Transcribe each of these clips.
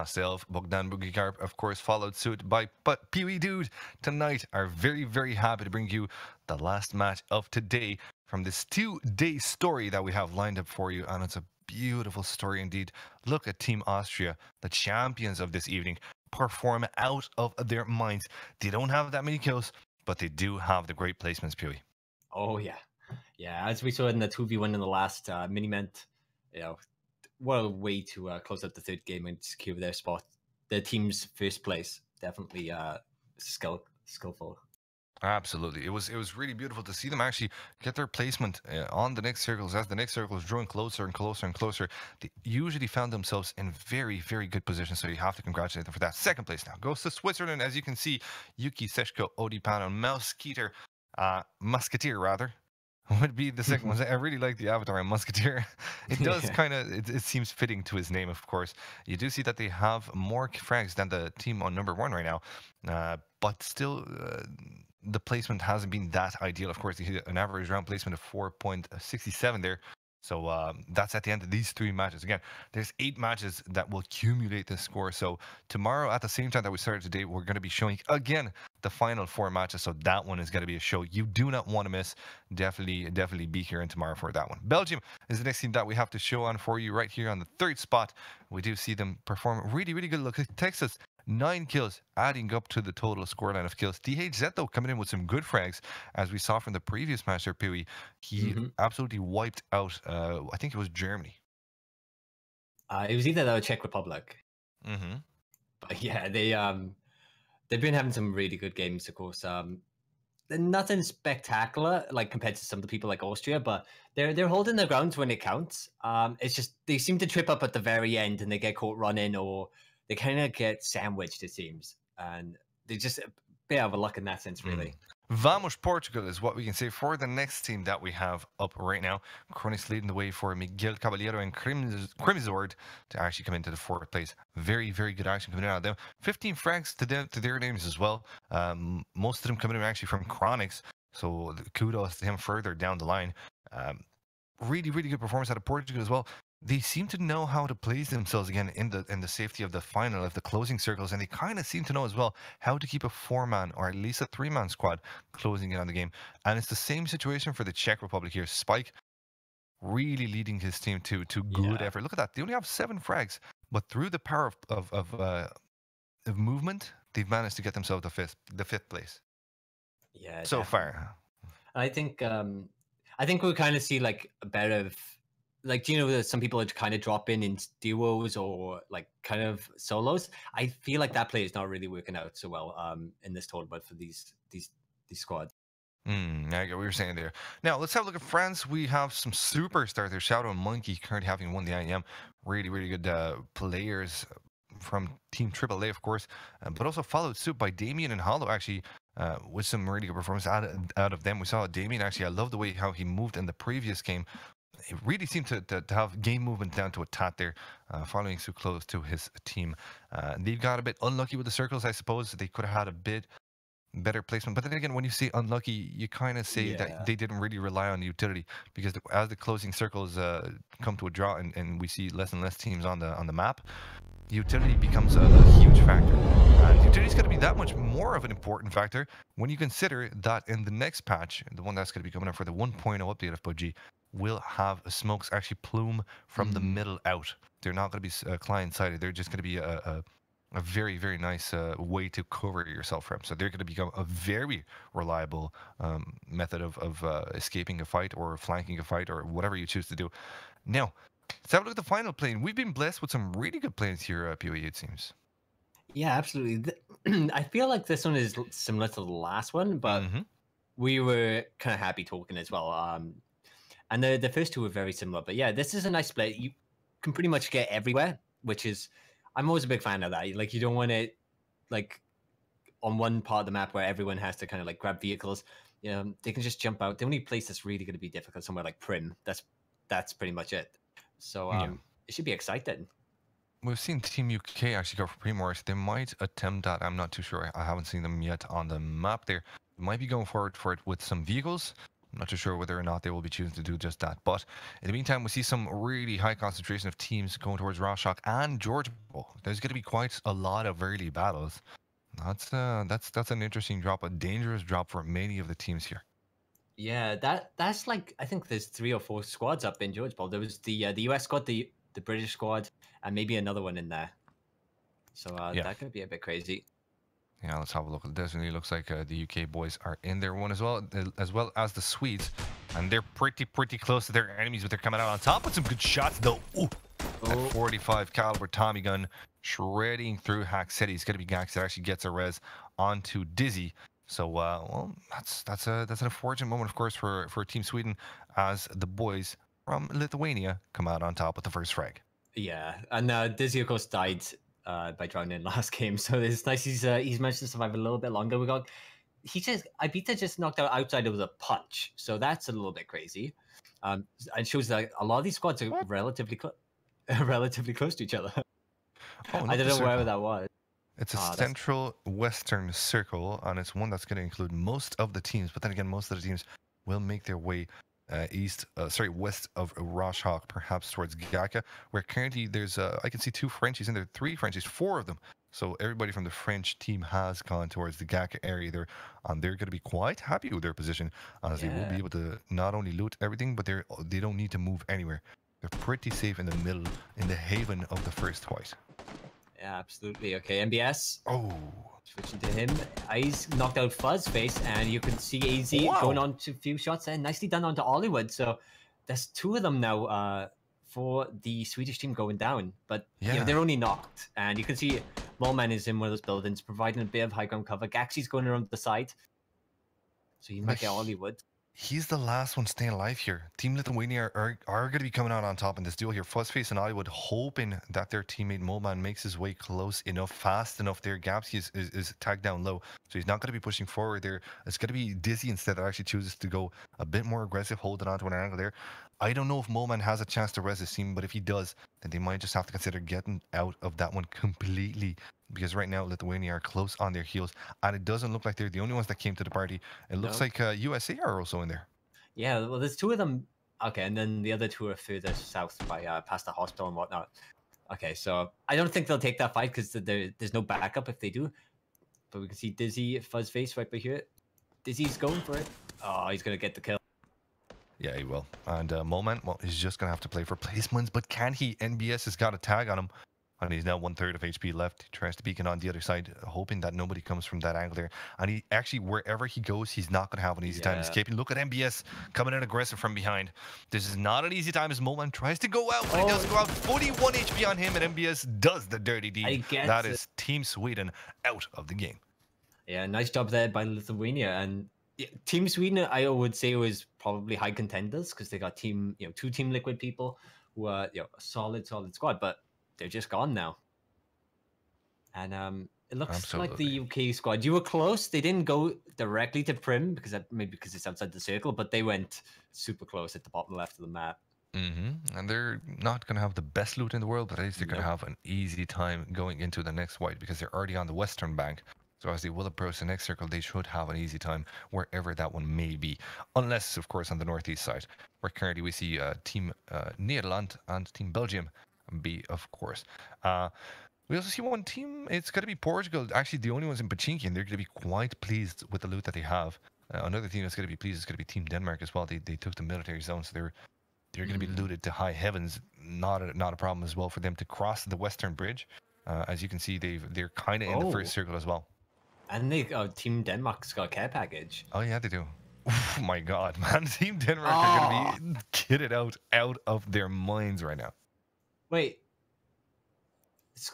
myself, Bogdan Bugikarp, of course, followed suit by Peewee Dude. Tonight, are very, very happy to bring you the last match of today from this 2-day story that we have lined up for you. And it's a beautiful story indeed. Look at Team Austria, the champions of this evening, perform out of their minds. They don't have that many kills, but they do have the great placements, Peewee. Oh, yeah. Yeah, as we saw in the 2v1 in the last mini-ment, what a way to close out the third game and secure their spot. The team's first place. Definitely skillful. Absolutely. It was really beautiful to see them actually get their placement on the next circles. As the next circles drawing closer and closer and closer, they usually found themselves in very, very good position. So you have to congratulate them for that. Second place now goes to Switzerland. As you can see, Yuki, Seshko, Odipan, and Musketeer rather, would be the second one. I really like the avatar on Musketeer. It does kind of, it seems fitting to his name, of course. You do see that they have more frags than the team on number 1 right now. But still, the placement hasn't been that ideal. Of course, you hit an average round placement of 4.67 there. So that's at the end of these 3 matches. Again, there's 8 matches that will accumulate this score. So tomorrow, at the same time that we started today, we're going to be showing again the final 4 matches. So that one is going to be a show you do not want to miss. Definitely be here in tomorrow for that one. Belgium is the next team that we have to show on for you right here on the 3rd spot. We do see them perform really, really good. Look at Texas. 9 kills, adding up to the total scoreline of kills. DHZ, though, coming in with some good frags, as we saw from the previous match there, Peewee. He absolutely wiped out, I think it was Germany. It was either the Czech Republic. But yeah, they've been having some really good games, of course. Nothing spectacular, like compared to some of the people like Austria, but they're holding their ground when it counts. It's just they seem to trip up at the very end and they get caught running, or they kind of get sandwiched, it seems, and they just a bit of a luck in that sense, really. Vamos Portugal is what we can say for the next team that we have up right now. Chronics leading the way for Miguel Caballero and Crimzord to actually come into the 4th place. Very, very good action coming out of them. 15 frags to their names as well. Most of them coming in actually from Chronics, so kudos to him further down the line. Really, really good performance out of Portugal as well. They seem to know how to place themselves again in the safety of the final, of the closing circles, and they kind of seem to know as well how to keep a 4-man or at least a 3-man squad closing in on the game. And it's the same situation for the Czech Republic here. Spike really leading his team to good effort. Look at that. They only have 7 frags, but through the power of movement, they've managed to get themselves the fifth place. Yeah, so definitely. far. I think we'll kind of see like a bit of, like, do you know that some people are kind of dropping in duos or like kind of solos? I feel like that play is not really working out so well in this tournament for these squads. I get what you're saying there. Now let's have a look at France. We have some superstars there. Shadow and Monkey currently having won the IEM. Really, really good players from Team AAA, of course, but also followed suit by Damien and Hollow actually. With some really good performance out of them. We saw Damien actually. I love the way how he moved in the previous game. He really seemed to have game movement down to a tat there, following so close to his team. They got a bit unlucky with the circles, I suppose. They could have had a bit better placement. But then again, when you say unlucky, you kind of say that they didn't really rely on the utility, because as the closing circles come to a draw and we see less and less teams on the map, utility becomes a huge factor. And utility is going to be that much more of an important factor when you consider that in the next patch, the one that's going to be coming up for the 1.0 update of PUBG, will have smokes actually plume from the middle out. They're not going to be client-sided. They're just going to be a very, very nice way to cover yourself from. So they're going to become a very reliable method of escaping a fight or flanking a fight or whatever you choose to do. Now, let's have a look at the final plane. We've been blessed with some really good planes here at PoE, it seems. Yeah, absolutely. I feel like this one is similar to the last one, but we were kind of happy talking as well. And the first 2 were very similar. But yeah, this is a nice split. You can pretty much get everywhere, which is, I'm always a big fan of that. Like, you don't want it like on one part of the map where everyone has to kind of like grab vehicles. They can just jump out. The only place that's really going to be difficult somewhere like Prim. That's pretty much it. So it should be exciting. We've seen Team UK actually go for Primors. They might attempt that. I'm not too sure. I haven't seen them yet on the map there. They might be going forward for it with some vehicles. I'm not too sure whether or not they will be choosing to do just that. But in the meantime, we see some really high concentration of teams going towards Rorschach and Georgia Bowl. There's going to be quite a lot of early battles. That's an interesting drop, a dangerous drop for many of the teams here. Yeah, that's like I think there's 3 or 4 squads up in George Bowl. There was the US squad, the British squad, and maybe another one in there. So Yeah. that could be a bit crazy. Yeah, let's have a look. It definitely looks like the UK boys are in there one as well as the Swedes, and they're pretty close to their enemies, but they're coming out on top with some good shots though. Ooh, that 45 caliber Tommy gun shredding through Hack City. It's gonna be Gax that actually gets a res onto Dizzy. So well, that's an unfortunate moment, of course, for Team Sweden as the boys from Lithuania come out on top with the first frag. Yeah, and Dizzy of course died by drowning in last game, so it's nice he's managed to survive a little bit longer. Ibita just knocked out outside with a punch, so that's a little bit crazy. It shows that a lot of these squads are relatively close to each other. Oh, I don't know where that was. It's a central western circle, and it's one that's going to include most of the teams. But then again, most of the teams will make their way west of Rorschach, perhaps towards Gaka, where currently there's I can see 2 Frenchies in there, 3 Frenchies, 4 of them. So everybody from the French team has gone towards the Gaka area there, and they're going to be quite happy with their position, as they will be able to not only loot everything, but they don't need to move anywhere. They're pretty safe in the middle, in the haven of the first white. Yeah, absolutely. Okay, MBS. Oh. Switching to him. He's knocked out Fuzzface, and you can see AZ going on to a few shots there. Nicely done onto Hollywood. So there's 2 of them now for the Swedish team going down. But you know, they're only knocked. And you can see Moleman is in one of those buildings, providing a bit of high ground cover. Gaxy's going around the side. So he might get Hollywood. He's the last one staying alive here. Team Lithuania are going to be coming out on top in this duel here. Fuzzface and Hollywood hoping that their teammate Moleman makes his way close enough, fast enough there. Gaps is tagged down low, so he's not going to be pushing forward there. It's going to be Dizzy instead that actually chooses to go a bit more aggressive, holding on to an angle there. I don't know if Moleman has a chance to res his team, but if he does, then they might just have to consider getting out of that one completely. Because right now Lithuania are close on their heels, and it doesn't look like they're the only ones that came to the party. It looks like USA are also in there. Yeah, well, there's 2 of them. Okay, and then the other 2 are further south by past the hospital and whatnot. Okay, so I don't think they'll take that fight because there's no backup if they do. But we can see Dizzy, Fuzzface right by here. Dizzy's going for it. Oh, he's going to get the kill. Yeah, he will. And Moleman, well, he's just going to have to play for placements. But can he? NBS has got a tag on him. And he's now 1/3 of HP left. He tries to beacon on the other side, hoping that nobody comes from that angle there. And he actually, wherever he goes, he's not going to have an easy time escaping. Look at MBS coming in aggressive from behind. This is not an easy time as Moleman tries to go out, but he does go out. 41 HP on him, and MBS does the dirty deed. That is Team Sweden out of the game. Yeah, nice job there by Lithuania. And Team Sweden, I would say, was probably high contenders because they got 2 Team Liquid people who are a solid squad, but they're just gone now. And it looks like the UK squad. You were close. They didn't go directly to Prim maybe because it's outside the circle, but they went super close at the bottom left of the map. And they're not going to have the best loot in the world, but at least they're going to have an easy time going into the next white because they're already on the western bank. So as they will approach the next circle, they should have an easy time wherever that one may be. Unless, of course, on the northeast side, where currently we see Team Nederland and Team Belgium be, of course. We also see one team, it's going to be Portugal, actually the only ones in Pachinki, and they're going to be quite pleased with the loot that they have. Another team that's going to be pleased is going to be Team Denmark as well. They took the military zone, so they're going to be looted to high heavens. Not a problem as well for them to cross the western bridge. As you can see, they're kind of in the first circle as well. And Team Denmark's got a care package. Oh yeah, they do. Oh my god, man. Team Denmark are going to be kitted out of their minds right now. Wait.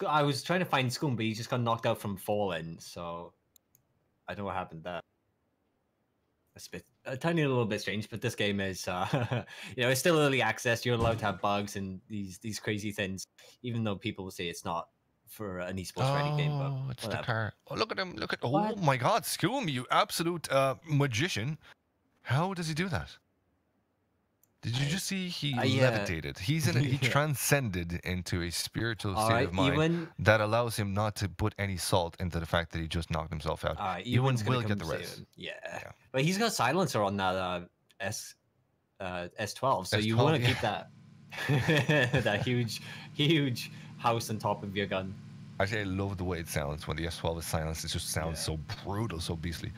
I was trying to find Scum, but he just got knocked out from falling, so I don't know what happened there. That's a tiny little bit strange, but this game is, it's still early access. You're allowed to have bugs and these crazy things, even though people will say it's not for an esports ready game. But it's the car. Oh, look at him! Oh my God, Scum, you absolute magician! How does he do that? Did you just see he levitated? He transcended into a spiritual state of mind that allows him not to put any salt into the fact that he just knocked himself out. Ewan will get the rest. Yeah, but he's got silencer on that S12. So you S12, want to yeah. keep that that huge house on top of your gun. Actually, I love the way it sounds when the S12 is silenced. It just sounds Yeah. so brutal, so beastly.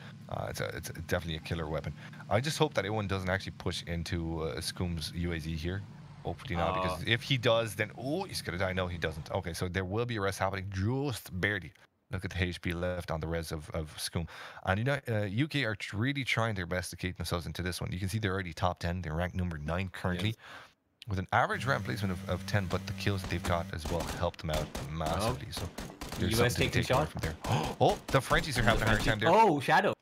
It's definitely a killer weapon. I just hope that anyone doesn't actually push into Scoom's UAZ here. Hopefully not, because if he does, then he's gonna die. No, he doesn't. Okay, so there will be a res happening, just barely. Look at the HP left on the res of Scoom. And you know, UK are really trying their best to keep themselves into this one. You can see they're already top 10. They're ranked number 9 currently. Yes. With an average round placement of 10, but the kills that they've got as well helped them out massively. So there's US something to taking take away shot. from there. Oh, the Frenchies are having a hard time there. Oh, Shadow.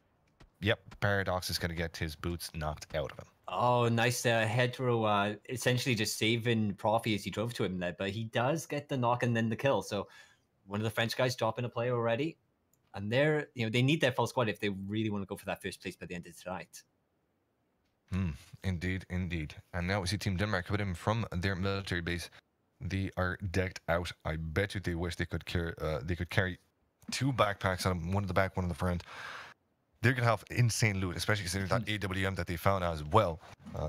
Yep, Paradox is going to get his boots knocked out of him. Oh, nice head throw. Essentially just saving Profi as he drove to him there, but he does get the knock and then the kill. So one of the French guys dropping a play already, and they need their full squad if they really want to go for that first place by the end of tonight. Indeed, indeed. And now we see Team Denmark with him from their military base. They are decked out. I bet you they wish they could carry 2 backpacks on them, one in the back, one in the front. They're going to have insane loot, especially considering that AWM that they found as well.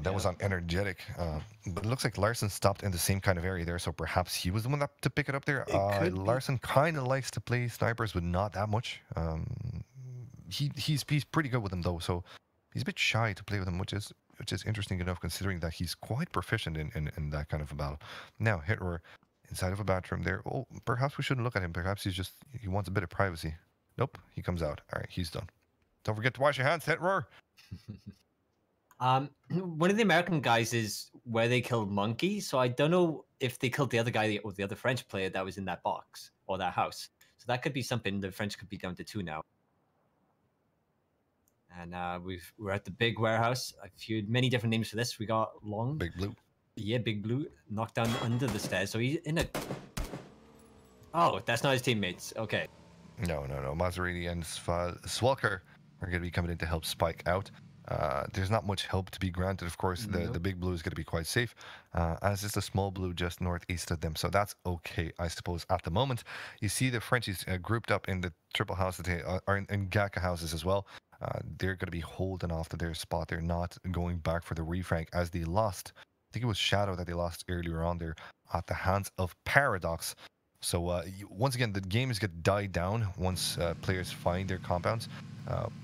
That was on Energetic. But it looks like Larson stopped in the same kind of area there, so perhaps he was the one to pick it up there. Larson kind of likes to play snipers, but not that much. He's pretty good with them, though, so he's a bit shy to play with him, which is interesting enough, considering that he's quite proficient in that kind of a battle. Now, Hitler inside of a bathroom there. Oh, perhaps we shouldn't look at him. Perhaps he wants a bit of privacy. Nope, he comes out. All right, he's done. Don't forget to wash your hands, Hitler. One of the American guys is where they killed Monkey, so I don't know if they killed the other guy or the other French player that was in that box or that house. So that could be something. The French could be down to 2 now. And we're at the big warehouse. I've heard many different names for this. We got Long. Big Blue. Yeah, Big Blue knocked down under the stairs. So he's in a... Oh, that's not his teammates. Okay. No. Maserati and Swalker are going to be coming in to help Spike out. There's not much help to be granted, of course. The Big Blue is going to be quite safe, as is the Small Blue just northeast of them. So that's okay, I suppose, at the moment. You see the Frenchies grouped up in the triple house that they are in Gaka houses as well. They're going to be holding off to their spot. They're not going back for the refrank as they lost. I think it was Shadow that they lost earlier on there at the hands of Paradox. So once again, the game is going to die down once players find their compounds.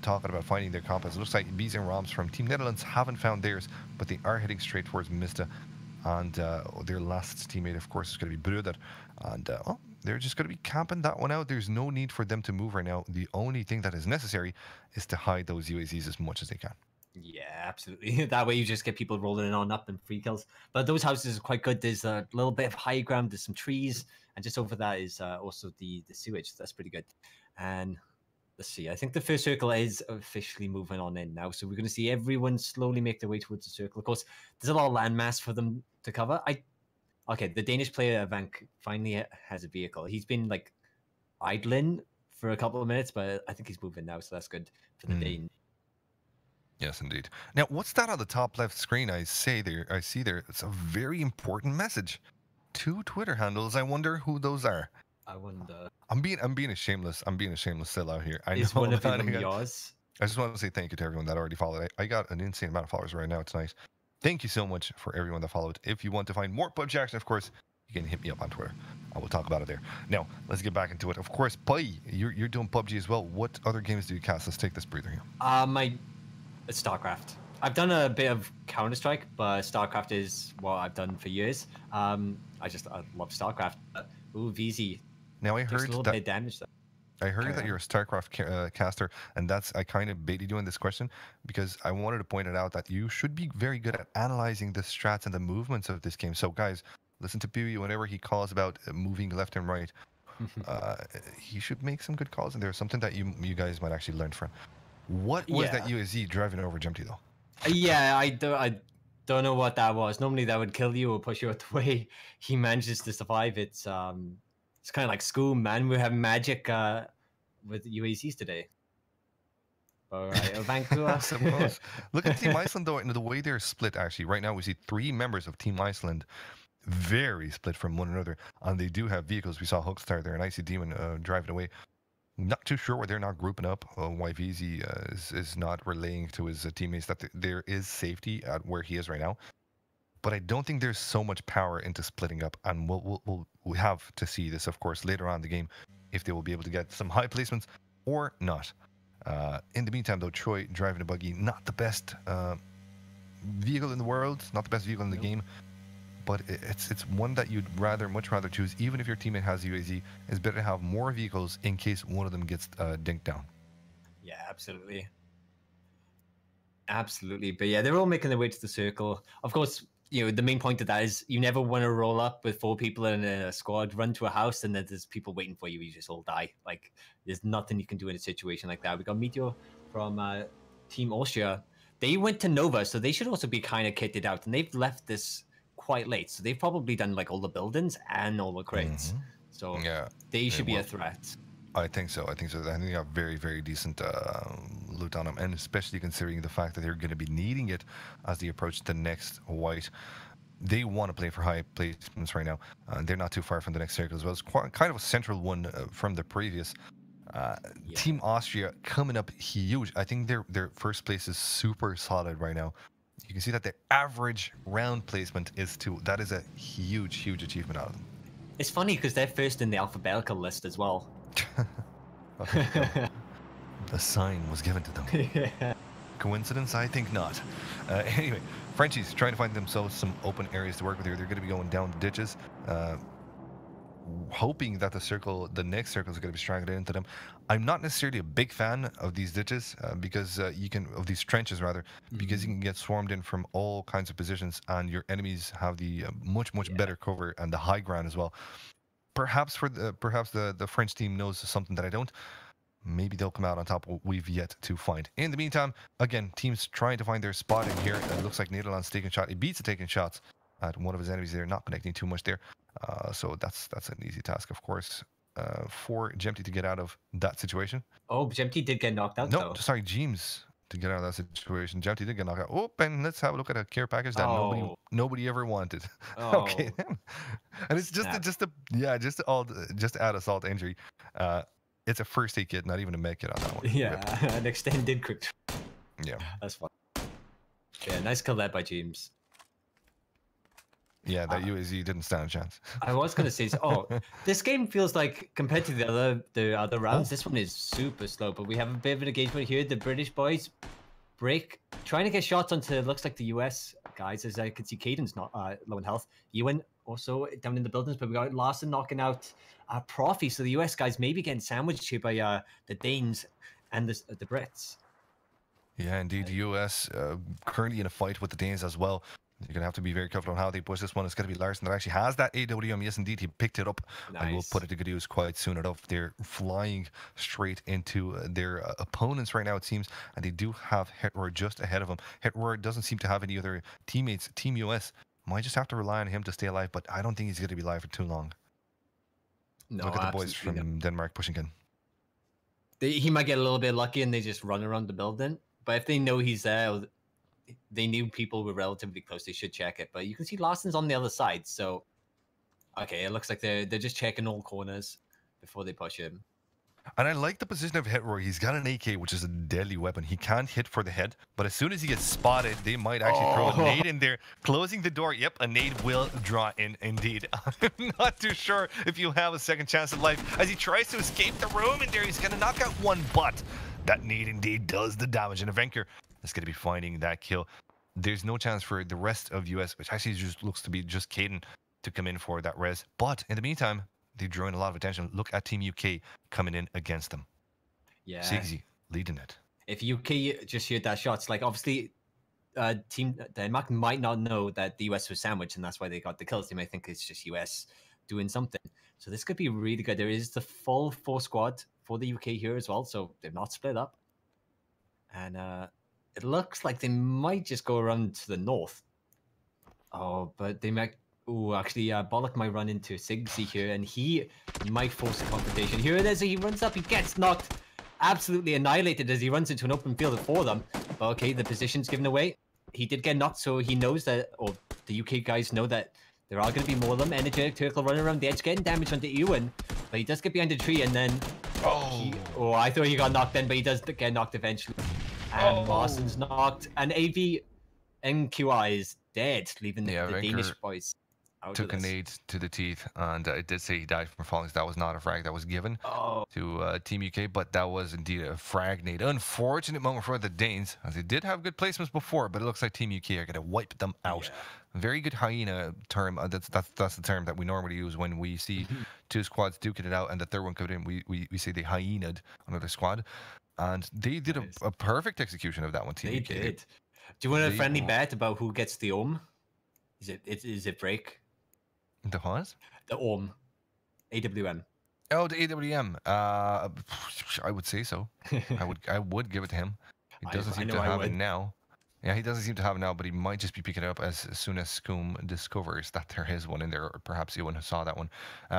Talking about finding their compounds, it looks like Bees and Roms from Team Netherlands haven't found theirs, but they are heading straight towards Mista. And their last teammate, of course, is going to be Bruder. And they're just going to be camping that one out. There's no need for them to move right now. The only thing that is necessary is to hide those UAZs as much as they can. Yeah, absolutely. That way you just get people rolling on up and free kills. But those houses are quite good. There's a little bit of high ground. There's some trees. And just over that is also the sewage. That's pretty good. And let's see. I think the first circle is officially moving on in now. So we're going to see everyone slowly make their way towards the circle. Of course, there's a lot of landmass for them to cover. Okay, the Danish player, Vank, finally has a vehicle. He's been like idling for a couple of minutes, but I think he's moving now. So that's good for the Dane. Yes, indeed. Now, what's that on the top left screen? I see there. It's a very important message. 2 Twitter handles. I wonder who those are. I wonder. I'm being a shameless sellout here. I Is know one of that them yours? I just want to say thank you to everyone that already followed. I got an insane amount of followers right now tonight. Thank you so much for everyone that followed. If you want to find more PUBG action, of course, you can hit me up on Twitter. I will talk about it there. Now, let's get back into it. Of course, Pai, you're doing PUBG as well. What other games do you cast? Let's take this breather here. It's StarCraft. I've done a bit of Counter-Strike, but StarCraft is what I've done for years. I love StarCraft. Ooh, VZ. Now I heard a little bit of damage though. I heard that you're a StarCraft caster, and I kind of baited you in this question because I wanted to point it out that you should be very good at analyzing the strats and the movements of this game. So guys, listen to Pewy whenever he calls about moving left and right. He should make some good calls in there. Something that you guys might actually learn from. What was that UAZ driving over Jumpty though? Yeah, I don't know what that was. Normally that would kill you or push you out the way. He manages to survive. It's kind of like school, man. We have magic with UAZs today. All right, Vancouver. Look at Team Iceland though, and the way they're split. Actually, right now we see 3 members of Team Iceland, very split from one another, and they do have vehicles. We saw Hulkstar there, an Icy Demon driving away. Not too sure why they're not grouping up. Why VZ is not relaying to his teammates that there is safety at where he is right now. But I don't think there's so much power into splitting up, and we have to see this, of course, later on in the game, if they will be able to get some high placements or not. In the meantime, though, Troy driving a buggy, not the best vehicle in the world, not the best vehicle in the game, but it's one that you'd much rather choose, even if your teammate has UAZ. It's better to have more vehicles in case one of them gets dinked down. Yeah, absolutely. Absolutely. But yeah, they're all making their way to the circle. Of course, you know, the main point of that is you never want to roll up with 4 people in a squad, run to a house, and then there's people waiting for you. You just all die. Like, there's nothing you can do in a situation like that. We got Meteor from Team Austria. They went to Nova, so they should also be kind of kitted out. And they've left this quite late. So they've probably done like all the buildings and all the crates. So yeah, they should be a threat. I think so. I think they have very, very decent loot on them, and especially considering the fact that they're going to be needing it as they approach the next white. They want to play for high placements right now. They're not too far from the next circle as well. It's kind of a central one from the previous. Team Austria coming up huge. I think their first place is super solid right now. You can see that the average round placement is 2. That is a huge, huge achievement out of them. It's funny because they're first in the alphabetical list as well. The sign was given to them. Yeah. Coincidence? I think not. Anyway, Frenchies trying to find themselves some open areas to work with here. They're going to be going down the ditches, hoping that the next circle is going to be strangled into them. I'm not necessarily a big fan of these ditches because of these trenches rather, because you can get swarmed in from all kinds of positions, and your enemies have the much better cover and the high ground as well. Perhaps the French team knows something that I don't. Maybe they'll come out on top. We've yet to find. In the meantime, again, teams trying to find their spot in here. It looks like Nederland's taking shot. He beats the taking shots at one of his enemies there, not connecting too much there. So that's an easy task, of course, for Jempty to get out of that situation. Oh, Jempty did get knocked out, though. Sorry, James to get out of that situation. Jempty did get knocked out. Oh, and let's have a look at a care package that nobody ever wanted. Okay, and it's just to add a salt injury. It's a first aid kit, not even a med kit on that one. Yeah, an extended quick. Yeah, that's fun. Yeah, nice kill there by James. Yeah, that UAZ didn't stand a chance. I was gonna say, this game feels like compared to the other rounds, this one is super slow. But we have a bit of an engagement here. The British boys trying to get shots onto looks like the US guys. As I can see, Caden's not low in health. Ewan also down in the buildings, but we got Larson knocking out Profi. So the US guys maybe getting sandwiched here by the Danes and the Brits. Yeah, indeed. The US currently in a fight with the Danes as well. You're going to have to be very careful on how they push this one. It's going to be Larson that actually has that AWM. Yes, indeed. He picked it up and will put it to good use quite soon enough. They're flying straight into their opponents right now, it seems. And they do have Hitroar just ahead of them. Hitroar doesn't seem to have any other teammates. Team US might just have to rely on him to stay alive, but I don't think he's going to be alive for too long. No, look at the boys from Denmark pushing in. He might get a little bit lucky and they just run around the building. But if they know he's there, they knew people were relatively close, they should check it. But you can see Larson's on the other side, so okay, it looks like they're just checking all corners before they push him. And I like the position of Hitroar. He's got an AK, which is a deadly weapon. He can't hit for the head, but as soon as he gets spotted, they might actually throw a nade in there, closing the door. Yep, a nade will draw in indeed. I'm not too sure if you have a second chance at life. As he tries to escape the room in there, he's going to knock out one, but that nade indeed does the damage. And Avenker is going to be finding that kill. There's no chance for the rest of US, which actually just looks to be just Caden, to come in for that res. But in the meantime, they're drawing a lot of attention. Look at Team UK coming in against them. Yeah. Sigsy leading it. If UK just heard that shots, like obviously Team Denmark might not know that the US was sandwiched and that's why they got the kills. They may think it's just US doing something. So this could be really good. There is the full 4 squad for the UK here as well. So they're not split up. And it looks like they might just go around to the north. Oh, but they might... Oh, actually, Bollock might run into Sigsy here, and he might force a confrontation. Here it is. He runs up. He gets knocked, absolutely annihilated as he runs into an open field for them. But okay, the position's given away. He did get knocked, so he knows that, or the UK guys know that there are going to be more of them. Energetic Turtle running around the edge, getting damage onto Ewan. But he does get behind the tree, and then Oh, I thought he got knocked in, but he does get knocked eventually. And Marston's knocked. And AV NQI is dead, leaving the Danish boys out took of this. a nade to the teeth, and it did say he died from falling. So that was not a frag that was given to Team UK, but that was indeed a frag nade. Unfortunate moment for the Danes, as they did have good placements before, but it looks like Team UK are going to wipe them out. Yeah. Very good hyena term. That's the term that we normally use when we see two squads duking it out, and the third one coming in. We say they hyenaed another squad, and they did a perfect execution of that one. Team UK did. Do you want a friendly bet about who gets the Auzom? Is it break? The what? The Auzom. AWM. Oh, the AWM. I would say so. I would give it to him. He doesn't seem to have it now. Yeah, he doesn't seem to have it now, but he might just be picking it up as soon as Scum discovers that there is one in there, or perhaps he wouldn't have saw that one.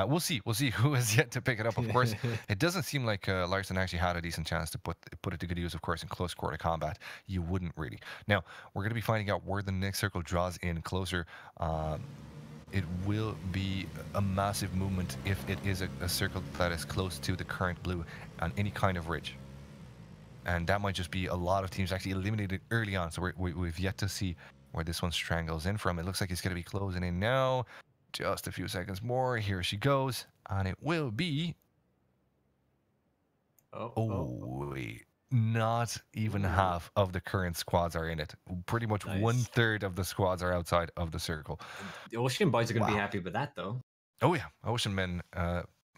We'll see. We'll see who has yet to pick it up. Of course, it doesn't seem like Larson actually had a decent chance to put it to good use. Of course, in close quarter combat, you wouldn't really. Now we're going to be finding out where the next circle draws in closer. It will be a massive movement if it is a circle that is close to the current blue on any kind of ridge. And that might just be a lot of teams actually eliminated early on. So we've yet to see where this one strangles in from. It looks like it's going to be closing in now. Just a few seconds more. Here she goes. And it will be... wait. Not even half of the current squads are in it. Pretty much 1/3 of the squads are outside of the circle. The Ocean boys are going to be happy with that, though. Oh yeah, Ocean men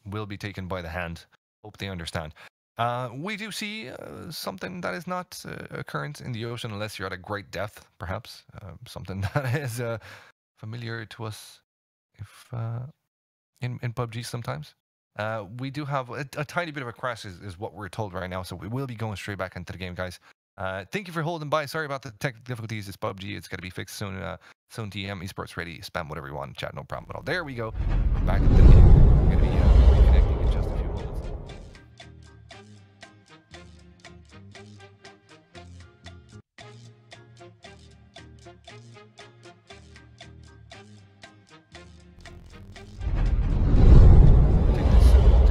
will be taken by the hand. Hope they understand. We do see something that is not current in the ocean, unless you're at a great depth, perhaps. Something that is familiar to us if in PUBG sometimes. We do have a tiny bit of a crash is what we're told right now, so we will be going straight back into the game, guys. Thank you for holding by. Sorry about the technical difficulties. It's PUBG. It's going to be fixed soon. Soon TM, esports ready. Spam whatever you want in chat. No problem at all. There we go. We're back into the game. We're going to be reconnecting in just a few moments.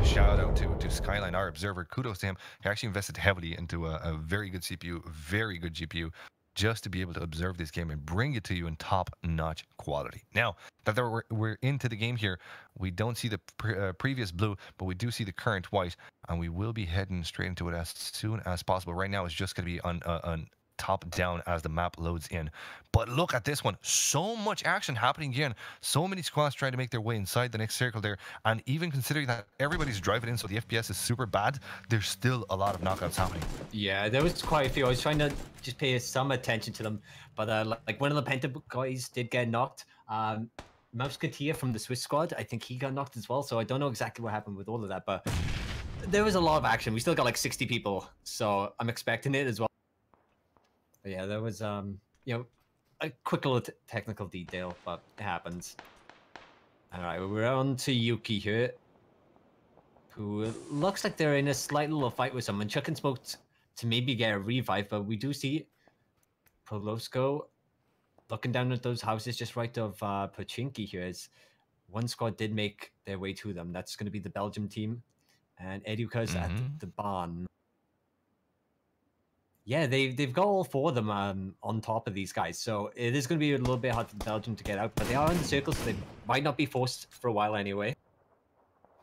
Shout out to Skyline, our observer. Kudos to him. He actually invested heavily into a very good CPU, very good GPU, just to be able to observe this game and bring it to you in top-notch quality. Now that we're into the game here, we don't see the previous blue, but we do see the current white, and we will be heading straight into it as soon as possible. Right now, it's just going to be on top down as the map loads in. But look at this one. So much action happening again. So many squads trying to make their way inside the next circle there. And even considering that everybody's driving in, so the FPS is super bad, there's still a lot of knockouts happening. Yeah, there was quite a few. I was trying to just pay some attention to them. But like one of the Penta guys did get knocked. Mauskatia from the Swiss squad, I think he got knocked as well. So I don't know exactly what happened with all of that. But there was a lot of action. We still got like 60 people. So I'm expecting it as well. But yeah, there was you know, a quick little technical detail, but it happens. All right, we're on to Yuki here, who looks like they're in a slight little fight with someone. Chuck and Smoke to maybe get a revive, but we do see Prolosko looking down at those houses just right of Pochinki here. As one squad did make their way to them. That's going to be the Belgium team, and Educa's at the barn. Yeah, they've got all four of them on top of these guys, so it is going to be a little bit hard for Belgium to get out, but they are in the circle, so they might not be forced for a while anyway.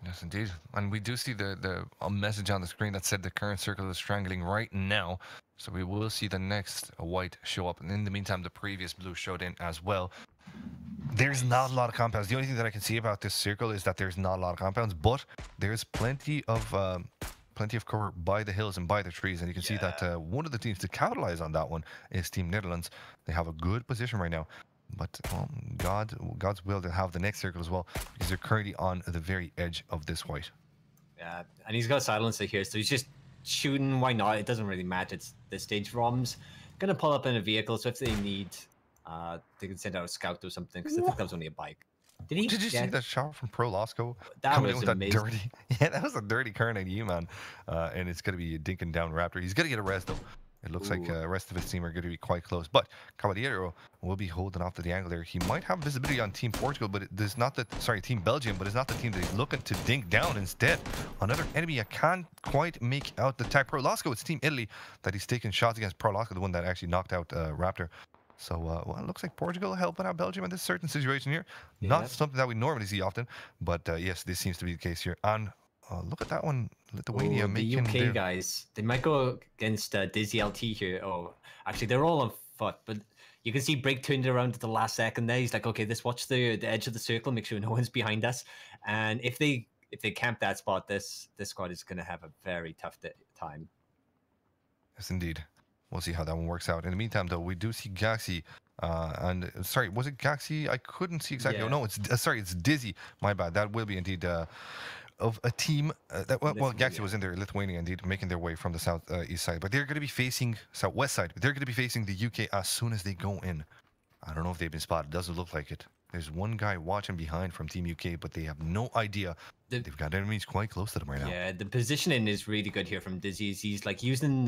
Yes, indeed. And we do see the message on the screen that said the current circle is strangling right now, so we will see the next white show up, and in the meantime, the previous blue showed in as well. There's not a lot of compounds. The only thing that I can see about this circle is that there's not a lot of compounds, but there's plenty of cover by the hills and by the trees, and you can see that one of the teams to capitalize on that one is Team Netherlands. They have a good position right now, but God's will to have the next circle as well, because they're currently on the very edge of this white. Yeah, and he's got silencer here, so he's just shooting. Why not? It doesn't really matter. It's the stage ROMs gonna pull up in a vehicle, so if they need, they can send out a scout or something, because I think that was only a bike. Did you see that shot from Prolosko? That was amazing. Yeah, that was a dirty current at you, man. And it's going to be dinking down Raptor. He's going to get a res, though. It looks like Ooh. the rest of his team are going to be quite close. But Caballero will be holding off to the angle there. He might have visibility on Team Portugal, but it is not the, sorry, Team Belgium, but it's not the team that he's looking to dink down. Instead, another enemy I can't quite make out the tag. Pro Lasco, it's Team Italy that he's taking shots against. Pro Lasco, the one that actually knocked out Raptor. So, well, it looks like Portugal helping out Belgium in this certain situation here. Not Yeah. something that we normally see often, but yes, this seems to be the case here. And look at that one, Lithuania Oh, the making UK their... guys. They might go against Dizzy LT here. Oh, actually, they're all on foot, but you can see Break turned around at the last second there. He's like, okay, let's watch the edge of the circle, make sure no one's behind us. And if they camp that spot, this squad is going to have a very tough time. Yes, indeed. We'll see how that one works out. In the meantime, though, we do see Gaxi. And sorry, was it Gaxi? I couldn't see exactly. Yeah. Oh no, it's sorry, it's Dizzy. My bad. That will be indeed of a team that well, Gaxi was in there, Lithuania indeed, making their way from the south east side. But they're going to be facing southwest side. But they're going to be facing the UK as soon as they go in. I don't know if they've been spotted. Doesn't look like it. There's one guy watching behind from Team UK, but they have no idea. They've got enemies quite close to them right now. Yeah, the positioning is really good here from Dizzy. He's like using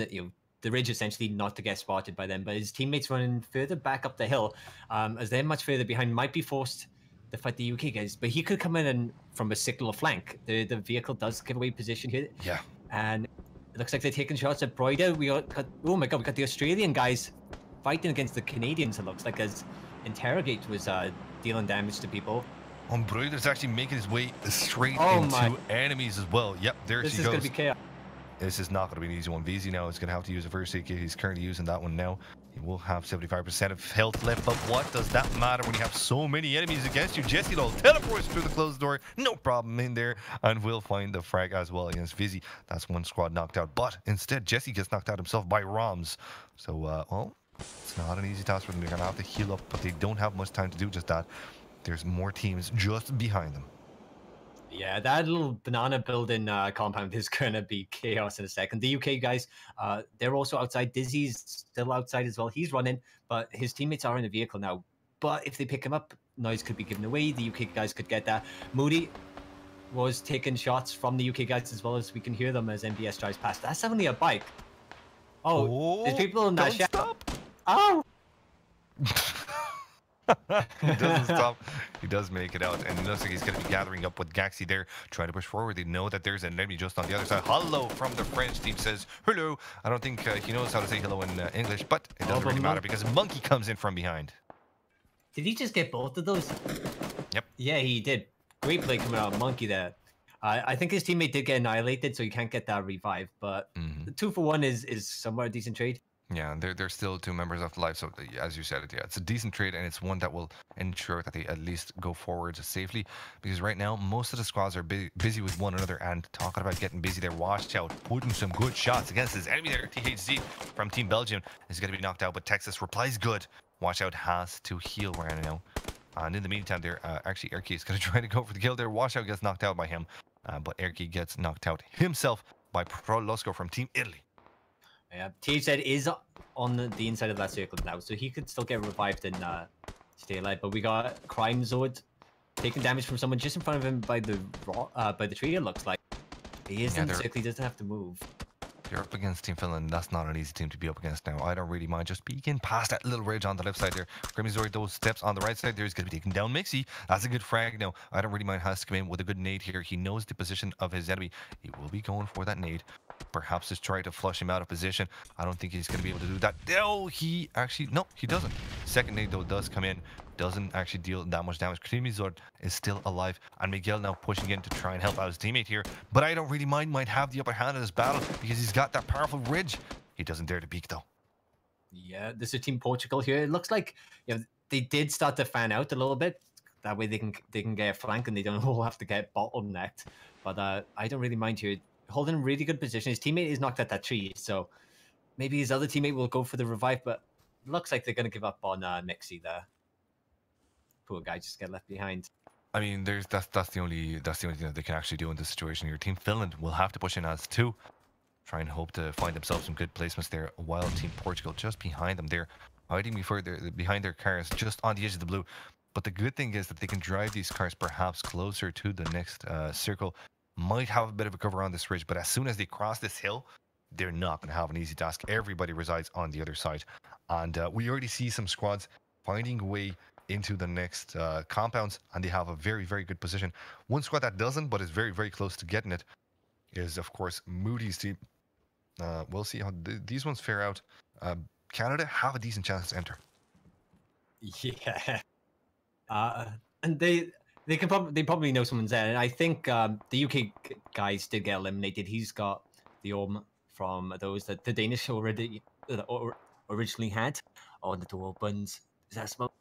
the ridge essentially not to get spotted by them, but his teammates running further back up the hill, as they're much further behind, might be forced to fight the UK guys. But he could come in and from a signal flank. The vehicle does give away position here. Yeah. And it looks like they're taking shots at Broida. We got oh my god, we got the Australian guys fighting against the Canadians. It looks like as Interrogate was dealing damage to people. Broider's actually making his way straight into enemies as well. Yep, there she goes. This is going to be chaos. This is not going to be an easy one. VZ now is going to have to use a first aid kit. He's currently using that one now. He will have 75% of health left, but what does that matter when you have so many enemies against you? Jesse Lol teleports through the closed door, no problem in there, and will find the frag as well against Vizzy. That's one squad knocked out, but instead Jesse gets knocked out himself by Roms. So, well, it's not an easy task for them. They're going to have to heal up, but they don't have much time to do just that. There's more teams just behind them. Yeah, that little banana building compound is going to be chaos in a second. The UK guys, they're also outside. Dizzy's still outside as well. He's running, but his teammates are in the vehicle now. But if they pick him up, noise could be given away. The UK guys could get that. Moody was taking shots from the UK guys as well as we can hear them as MBS drives past. That's only a bike. Oh, there's people in that shadow. Oh! He doesn't stop. He does make it out, and it looks like he's going to be gathering up with Gaxi there, trying to push forward. They know that there's an enemy just on the other side. Hello from the French team says hello. I don't think he knows how to say hello in English, but it doesn't really matter because Monkey comes in from behind. Did he just get both of those? Yep. Yeah, he did. Great play coming out of Monkey there. I think his teammate did get annihilated, so you can't get that revive, but the 2-for-1 is somewhat a decent trade. Yeah, they're still two members of life, so as you said, yeah, it's a decent trade, and it's one that will ensure that they at least go forward safely, because right now, most of the squads are busy with one another, and talking about getting busy, they're washed out, putting some good shots against his enemy there. THZ from Team Belgium is going to be knocked out, but Texas replies good. Watch out has to heal right now. And in the meantime, there, actually, Erky is going to try to go for the kill there. Washout gets knocked out by him, but Erky gets knocked out himself by Prolosco from Team Italy. Yeah, THZ is on the inside of that circle now, so he could still get revived and stay alive. But we got Crime Zord taking damage from someone just in front of him by the tree. It looks like he is in the circle. He doesn't have to move. You're up against Team Finland. That's not an easy team to be up against now. I don't really mind just peeking past that little ridge on the left side there. Grimizori, those steps on the right side there is going to be taking down Mixie. That's a good frag now. I don't really mind has to come in with a good nade here. He knows the position of his enemy. He will be going for that nade. Perhaps just try to flush him out of position. I don't think he's going to be able to do that. No, he doesn't. Second nade though does come in. Doesn't actually deal that much damage. Grimizori is still alive. And Miguel now pushing in to try and help out his teammate here. But I don't really mind. Might have the upper hand in this battle because he's got that powerful ridge. He doesn't dare to peek though. Yeah, this is Team Portugal here. It looks like they did start to fan out a little bit. That way they can get a flank and they don't all have to get bottlenecked. But I don't really mind here. Holding a really good position. His teammate is knocked at that tree, so maybe his other teammate will go for the revive. But it looks like they're going to give up on Mixie there. Poor guy just get left behind. I mean, that's the only thing that they can actually do in this situation here. Team Finland will have to push in as two, try and hope to find themselves some good placements there. While Team Portugal just behind them, they're hiding behind their cars, just on the edge of the blue. But the good thing is that they can drive these cars perhaps closer to the next circle. Might have a bit of a cover on this ridge, but as soon as they cross this hill, they're not going to have an easy task. Everybody resides on the other side. And we already see some squads finding a way into the next compounds, and they have a very, very good position. One squad that doesn't, but is very, very close to getting it, is, of course, Moody's team. We'll see how these ones fare out. Canada have a decent chance to enter. Yeah. And they probably know someone's there. And I think the UK guys did get eliminated. He's got the Auzom from those that the Danish originally had. Oh, the door opens. Is that smoke?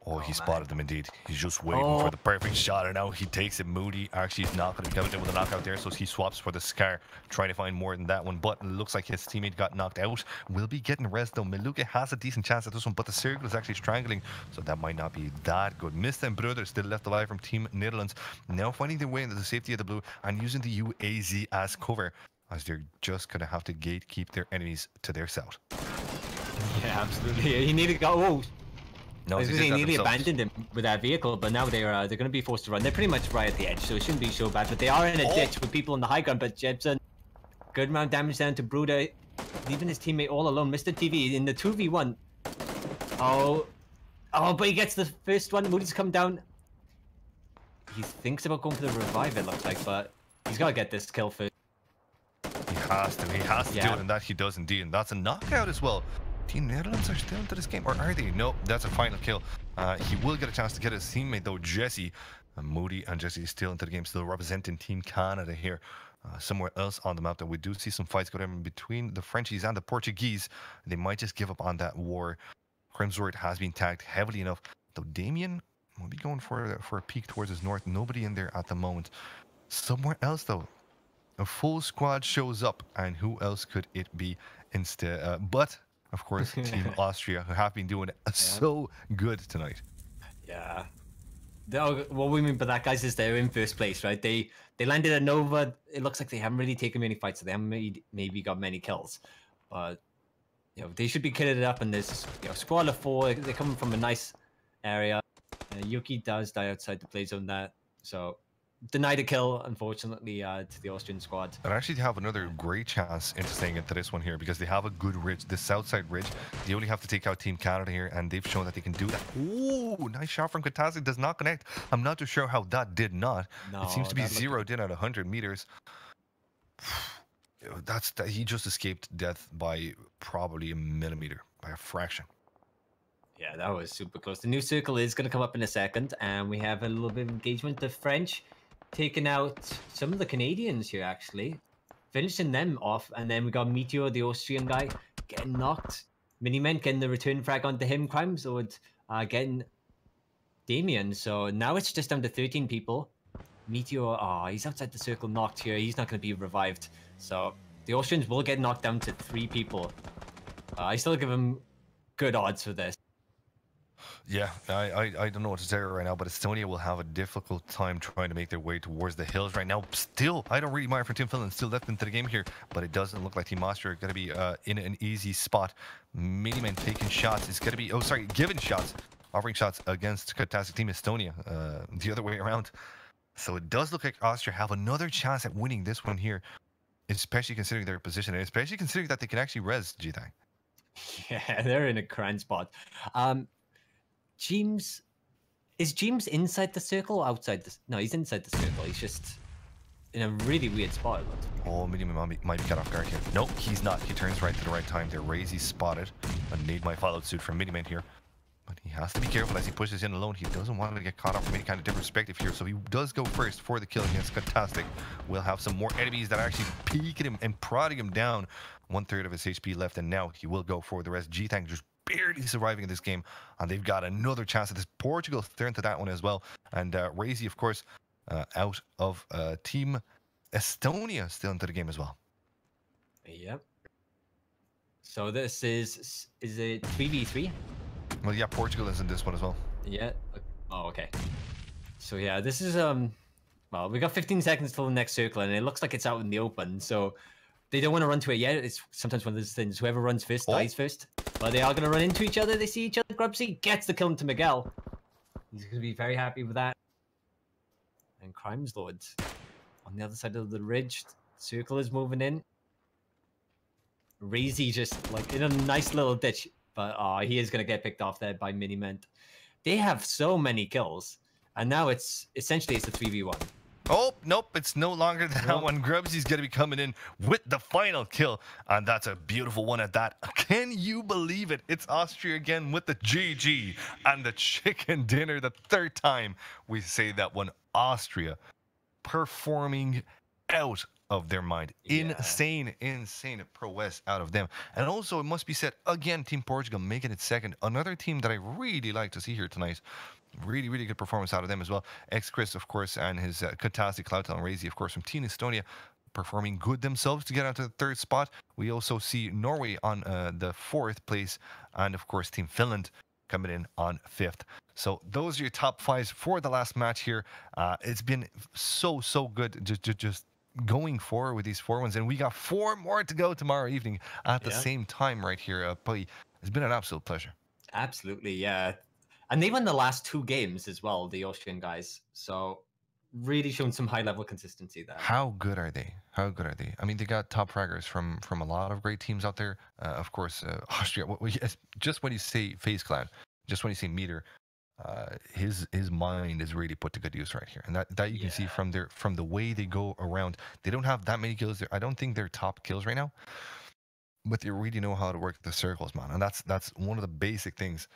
Oh, he spotted them indeed. He's just waiting for the perfect shot, and now he takes it. Moody actually is not going to be coming in with a knockout there, so he swaps for the Scar, trying to find more than that one. But it looks like his teammate got knocked out. Will be getting rest though. Meluka has a decent chance at this one, but the circle is actually strangling, so that might not be that good. Mista and Brother still left alive from Team Netherlands, now finding their way into the safety of the blue and using the UAZ as cover, as they're just going to have to gatekeep their enemies to their south. Yeah, absolutely. He needed to go. Oh. No, they nearly abandoned him with that vehicle, but now they're going to be forced to run. They're pretty much right at the edge, so it shouldn't be so bad. But they are in a ditch with people on the high ground. But Jebsen, good amount of damage down to Bruder, leaving his teammate all alone. Mr. TV in the 2v1. Oh, but he gets the first one. Moody's come down. He thinks about going for the revive, it looks like, but he's got to get this kill first. He has to. He has to do it, and that he does indeed. And that's a knockout as well. Team Netherlands are still into this game, or are they? No, that's a final kill. He will get a chance to get his teammate though, Jesse. Moody and Jesse is still into the game, still representing Team Canada here. Somewhere else on the map that we do see some fights going on between the Frenchies and the Portuguese. They might just give up on that war. Crimsword has been tagged heavily enough, though Damien will be going for a peek towards his north. Nobody in there at the moment. Somewhere else though, a full squad shows up, and who else could it be instead? But of course, Team Austria, who have been doing so good tonight. Yeah. What we mean by that, guys, is they're in first place, right? They landed a Nova. It looks like they haven't really taken many fights, so they haven't maybe got many kills. But they should be killing it up. And there's squad of 4. They're coming from a nice area. Yuki does die outside the play zone there, so denied a kill, unfortunately, to the Austrian squad. And actually, they have another great chance into staying into this one here, because they have a good ridge, the south side ridge. They only have to take out Team Canada here, and they've shown that they can do that. Ooh, nice shot from Katasik, does not connect. I'm not too sure how that did not. No, it seems to be zeroed in at 100 meters. He just escaped death by probably a millimeter, by a fraction. Yeah, that was super close. The new circle is going to come up in a second, and we have a little bit of engagement. The French taking out some of the Canadians here, actually, finishing them off. And then we got Meteor, the Austrian guy, getting knocked. Minimen getting the return frag onto him. Crimes would getting Damien. So now it's just down to 13 people. Meteor, he's outside the circle, knocked here. He's not going to be revived. So the Austrians will get knocked down to 3 people. I still give him good odds for this. Yeah, I don't know what to say right now, but Estonia will have a difficult time trying to make their way towards the hills right now. Still, I don't really mind for Team Finland still left into the game here, but it doesn't look like Team Austria are going to be in an easy spot. Miniman taking shots. It's going to be, giving shots, offering shots against Katasik Team Estonia, the other way around. So it does look like Austria have another chance at winning this one here, especially considering their position, and especially considering that they can actually res G-Tang. Yeah, they're in a grand spot. Is James inside the circle or outside the... No, he's inside the circle. He's just in a really weird spot. Oh, Miniman might be cut off guard here. Nope, he's not. He turns right to the right time. There, Razy spotted. I need my follow suit from Miniman here. But he has to be careful as he pushes in alone. He doesn't want to get caught off from any kind of different perspective here. So he does go first for the kill against Fantastic. We'll have some more enemies that are actually peeking him and prodding him down. 1/3 of his HP left, and now he will go for the rest. G-Tank just barely surviving in this game, and they've got another chance at this. Portugal they're into that one as well, and Razy, of course, out of Team Estonia, still into the game as well. Yep. So this is it 3v3? Well, yeah, Portugal is in this one as well. Yeah. Oh, okay. So yeah, this is well, we got 15 seconds till the next circle, and it looks like it's out in the open. So they don't want to run to it yet. It's sometimes one of those things. Whoever runs first dies first. But they are going to run into each other. They see each other. Grubsy gets the kill into Miguel. He's going to be very happy with that. And Crimes Lord on the other side of the ridge. Circle is moving in. Reezy just like in a nice little ditch, but he is gonna get picked off there by Miniment. They have so many kills, and now it's essentially a 3v1. Oh, nope, it's no longer that Nope. one. Grubsy's going to be coming in with the final kill, and that's a beautiful one at that. Can you believe it? It's Austria again with the GG and the chicken dinner, the third time we say that one. Austria performing out of their mind. Yeah. Insane prowess out of them. And also, it must be said, again, Team Portugal making it second. Another team that I really like to see here tonight. Really good performance out of them as well. Chris, of course, and his fantastic Cloudtail and Razy, of course, from Team Estonia, performing good themselves to get out to the third spot. We also see Norway on the fourth place, and of course, Team Finland coming in on fifth. So those are your top fives for the last match here. It's been so good just going forward with these 4-1s, and we got 4 more to go tomorrow evening at the same time right here. Putty, it's been an absolute pleasure. Absolutely, yeah. And they won the last 2 games as well, the Austrian guys. So really showing some high level consistency there. How good are they? How good are they? I mean, they got top fraggers from a lot of great teams out there. Of course, Austria. Just when you say FaZe Clan, just when you say Meter, his mind is really put to good use right here, and that you can see from the way they go around. They don't have that many kills. I don't think they're top kills right now, but they really know how to work the circles, man, and that's one of the basic things.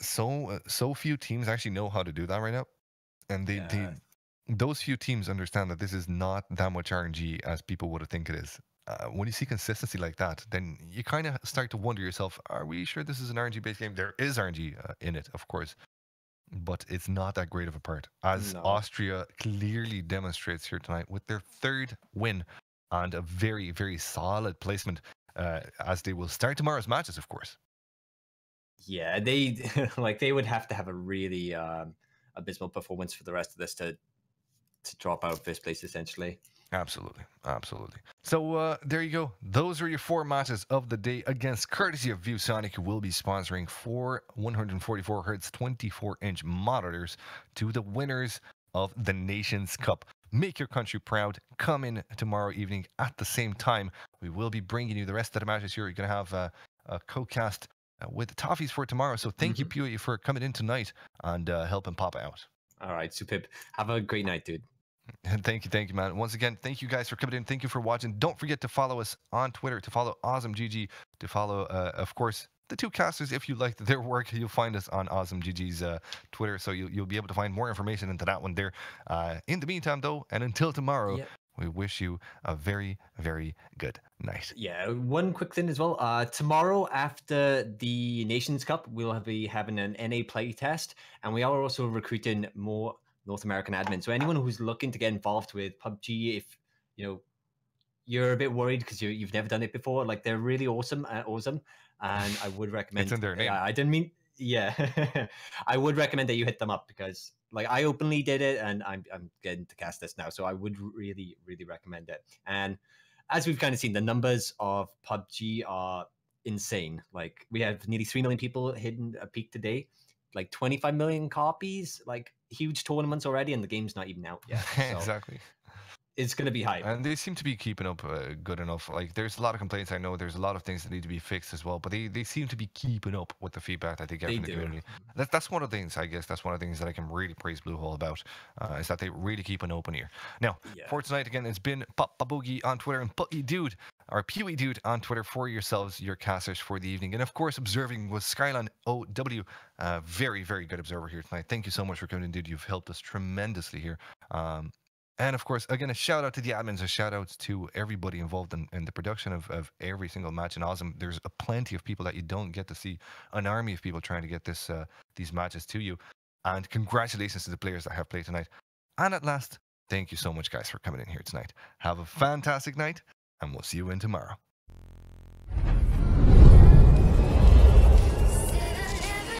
So few teams actually know how to do that right now, and those few teams understand that this is not that much RNG as people would think it is. When you see consistency like that, then you kind of start to wonder yourself, are we sure this is an RNG based game? There is RNG in it, of course, but it's not that great of a part, as Austria clearly demonstrates here tonight with their 3rd win and a very solid placement, as they will start tomorrow's matches, of course. Yeah, they they would have to have a really abysmal performance for the rest of this to drop out of first place, essentially. Absolutely. So there you go. Those are your 4 matches of the day against courtesy of ViewSonic, who will be sponsoring 4 144 Hz 24-inch monitors to the winners of the Nations Cup. Make your country proud. Come in tomorrow evening at the same time. We will be bringing you the rest of the matches here. You're going to have a co-cast with the Toffees for tomorrow. So thank you, Pewee, for coming in tonight and helping Papa out. All right, superb. Have a great night, dude. Thank you, man. Once again, thank you guys for coming in. Thank you for watching. Don't forget to follow us on Twitter, to follow AuzomGG, to follow, of course, the 2 casters. If you like their work, you'll find us on AuzomGG's Twitter, so you'll be able to find more information into that one there. In the meantime, though, and until tomorrow, we wish you a very good night. Yeah, one quick thing as well. Tomorrow after the Nations Cup, we'll be having an NA play test, and we are also recruiting more North American admins. So anyone who's looking to get involved with PUBG, if you're a bit worried because you've never done it before, like they're really awesome, and I would recommend. It's in their name. I didn't mean. Yeah, I would recommend that you hit them up because like I openly did it, and I'm getting to cast this now, so I would really recommend it. And as we've kind of seen, the numbers of PUBG are insane. Like we have nearly 3 million people hitting a peak today, like 25 million copies, like huge tournaments already, and the game's not even out yet. So exactly. It's going to be hype. And they seem to be keeping up good enough. Like, there's a lot of complaints. I know there's a lot of things that need to be fixed as well, but they seem to be keeping up with the feedback that they get from the community. That's one of the things, I guess, that's one of the things that I can really praise Bluehole about, is that they really keep an open ear. Now, for tonight, again, it's been Boogie on Twitter and Putty Dude, or Pewee Dude on Twitter for yourselves, your casters for the evening. And of course, observing was Skyline OW. Very good observer here tonight. Thank you so much for coming in, dude. You've helped us tremendously here. And of course, again, a shout out to the admins, a shout out to everybody involved in the production of every single match in Auzom. There's a plenty of people that you don't get to see, an army of people trying to get these matches to you. And congratulations to the players that have played tonight. And at last, thank you so much, guys, for coming in here tonight. Have a fantastic night, and we'll see you in tomorrow.